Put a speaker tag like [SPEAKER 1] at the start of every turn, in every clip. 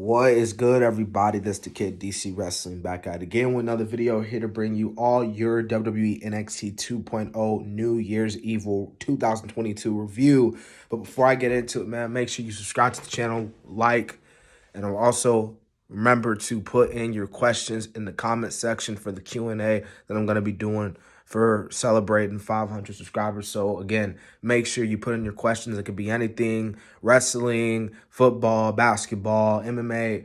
[SPEAKER 1] What is good, everybody? This the Kid DC Wrestling back at it again with another video here to bring you all your WWE NXT 2.0 New Year's Evil 2022 review. But before I get into it, man, make sure you subscribe to the channel, like, and also remember to put in your questions in the comment section for the Q&A that I'm going to be doing for celebrating 500 subscribers. So again, make sure you put in your questions. It could be anything: wrestling, football, basketball, MMA,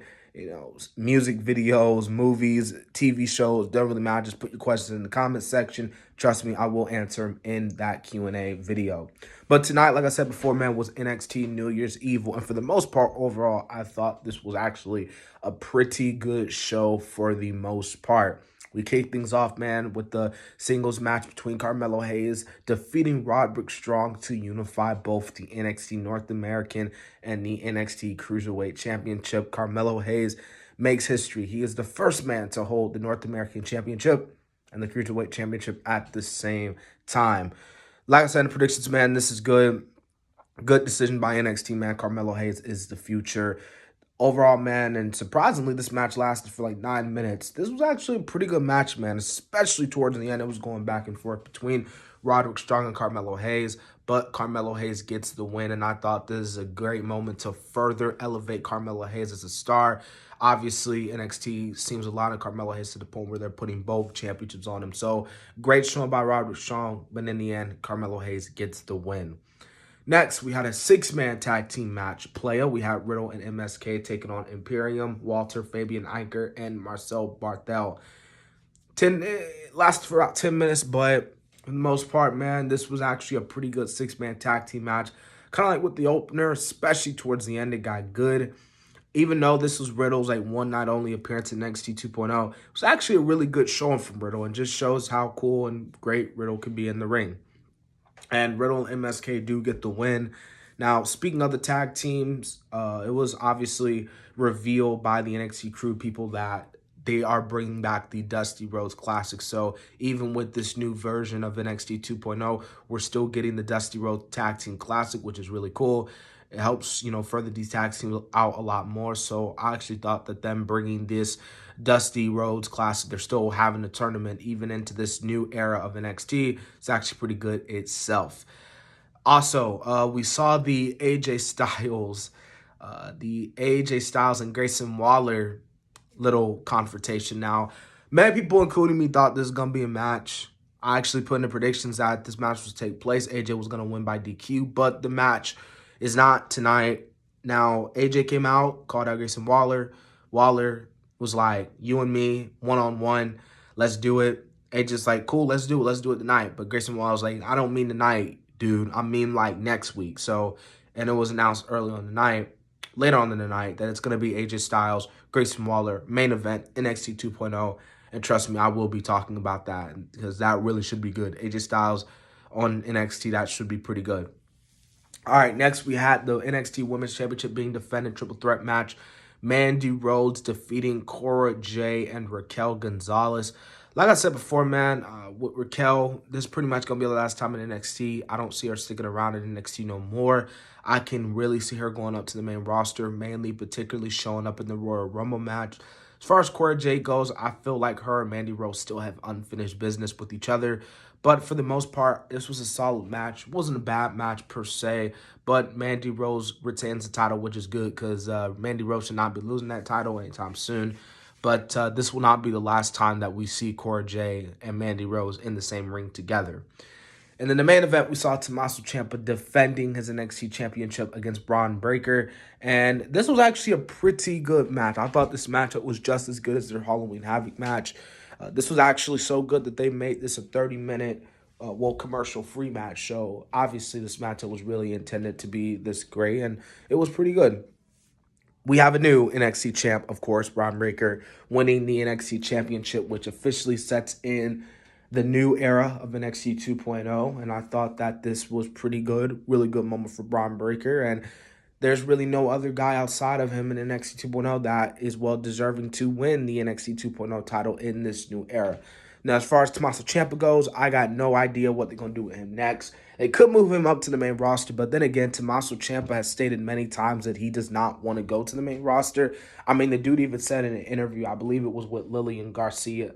[SPEAKER 1] music videos, movies, TV shows. Don't really matter. Just put your questions in the comment section. Trust me, I will answer them in that Q&A video. But tonight, like I said before, man, was NXT New Year's Evil. And for the most part, overall, I thought this was actually a pretty good show for the most part. We kick things off, man, with the singles match between Carmelo Hayes defeating Roderick Strong to unify both the NXT North American and the NXT Cruiserweight Championship. Carmelo Hayes makes history. He is the first man to hold the North American Championship and the Cruiserweight Championship at the same time. Like I said in the predictions, man, this is good. Good decision by NXT, man. Carmelo Hayes is the future. Overall, man, and surprisingly, this match lasted for like 9 minutes. This was actually a pretty good match, man, especially towards the end. It was going back and forth between Roderick Strong and Carmelo Hayes, but Carmelo Hayes gets the win, and I thought this is a great moment to further elevate Carmelo Hayes as a star. Obviously, NXT seems a lot of Carmelo Hayes to the point where they're putting both championships on him. So, great showing by Roderick Strong, but in the end, Carmelo Hayes gets the win. Next, we had a six-man tag team match. We had Riddle and MSK taking on Imperium, Walter, Fabian Eicher, and Marcel Barthel. It lasted for about 10 minutes, but for the most part, man, this was actually a pretty good six-man tag team match. Kind of like with the opener, especially towards the end, it got good. Even though this was Riddle's one-night-only appearance in NXT 2.0, it was actually a really good showing from Riddle and just shows how cool and great Riddle can be in the ring. And Riddle and MSK do get the win. Now, speaking of the tag teams, it was obviously revealed by the NXT crew people that they are bringing back the Dusty Rhodes Classic. So even with this new version of NXT 2.0, we're still getting the Dusty Rhodes Tag Team Classic, which is really cool. It helps, further these tag teams out a lot more. So I actually thought that them bringing this Dusty Rhodes Classic, they're still having a tournament even into this new era of NXT. It's actually pretty good itself. Also, we saw the AJ Styles and Grayson Waller little confrontation. Now, many people, including me, thought this was going to be a match. I actually put in the predictions that this match was to take place. AJ was going to win by DQ, but the match is not tonight. Now, AJ came out, called out Grayson Waller. Waller was like, you and me, one-on-one, let's do it. AJ's like, cool, let's do it tonight. But Grayson Waller was like, I don't mean tonight, dude. I mean like next week. So, and it was announced later on in the night, that it's going to be AJ Styles, Grayson Waller, main event, NXT 2.0. And trust me, I will be talking about that because that really should be good. AJ Styles on NXT, that should be pretty good. All right, next we had the NXT Women's Championship being defended, triple threat match. Mandy Rhodes defeating Cora Jade and Raquel Gonzalez. Like I said before, man, with Raquel, this is pretty much going to be the last time in NXT. I don't see her sticking around in NXT no more. I can really see her going up to the main roster, particularly showing up in the Royal Rumble match. As far as Cora Jade goes, I feel like her and Mandy Rose still have unfinished business with each other. But for the most part, this was a solid match. It wasn't a bad match per se, but Mandy Rose retains the title, which is good because Mandy Rose should not be losing that title anytime soon. But this will not be the last time that we see Cora Jade and Mandy Rose in the same ring together. And in the main event, we saw Tommaso Ciampa defending his NXT Championship against Bron Breakker. And this was actually a pretty good match. I thought this matchup was just as good as their Halloween Havoc match. This was actually so good that they made this a 30-minute, commercial-free match. So obviously this matchup was really intended to be this great, and it was pretty good. We have a new NXT champ, of course, Bron Breakker, winning the NXT Championship, which officially sets in the new era of NXT 2.0, and I thought that this was pretty good, really good moment for Bron Breakker, and there's really no other guy outside of him in NXT 2.0 that is well deserving to win the NXT 2.0 title in this new era. Now, as far as Tommaso Ciampa goes, I got no idea what they're going to do with him next. They could move him up to the main roster, but then again, Tommaso Ciampa has stated many times that he does not want to go to the main roster. I mean, the dude even said in an interview, I believe it was with Lillian Garcia,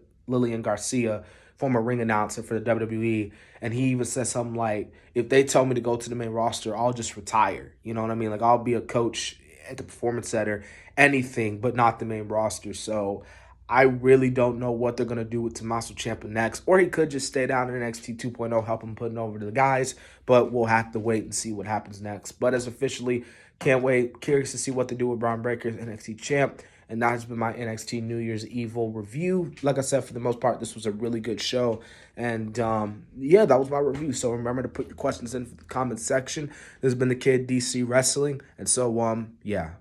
[SPEAKER 1] former ring announcer for the WWE, and he even said something like, if they tell me to go to the main roster, I'll just retire. You know what I mean? Like, I'll be a coach at the Performance Center, anything, but not the main roster. So I really don't know what they're going to do with Tommaso Ciampa next. Or he could just stay down in NXT 2.0, help him putting over to the guys. But we'll have to wait and see what happens next. But as officially, can't wait. Curious to see what they do with Bron Breakker's NXT champ. And that has been my NXT New Year's Evil review. Like I said, for the most part, this was a really good show. And yeah, that was my review. So remember to put your questions in the comment section. This has been the Kid DC Wrestling. And so, yeah.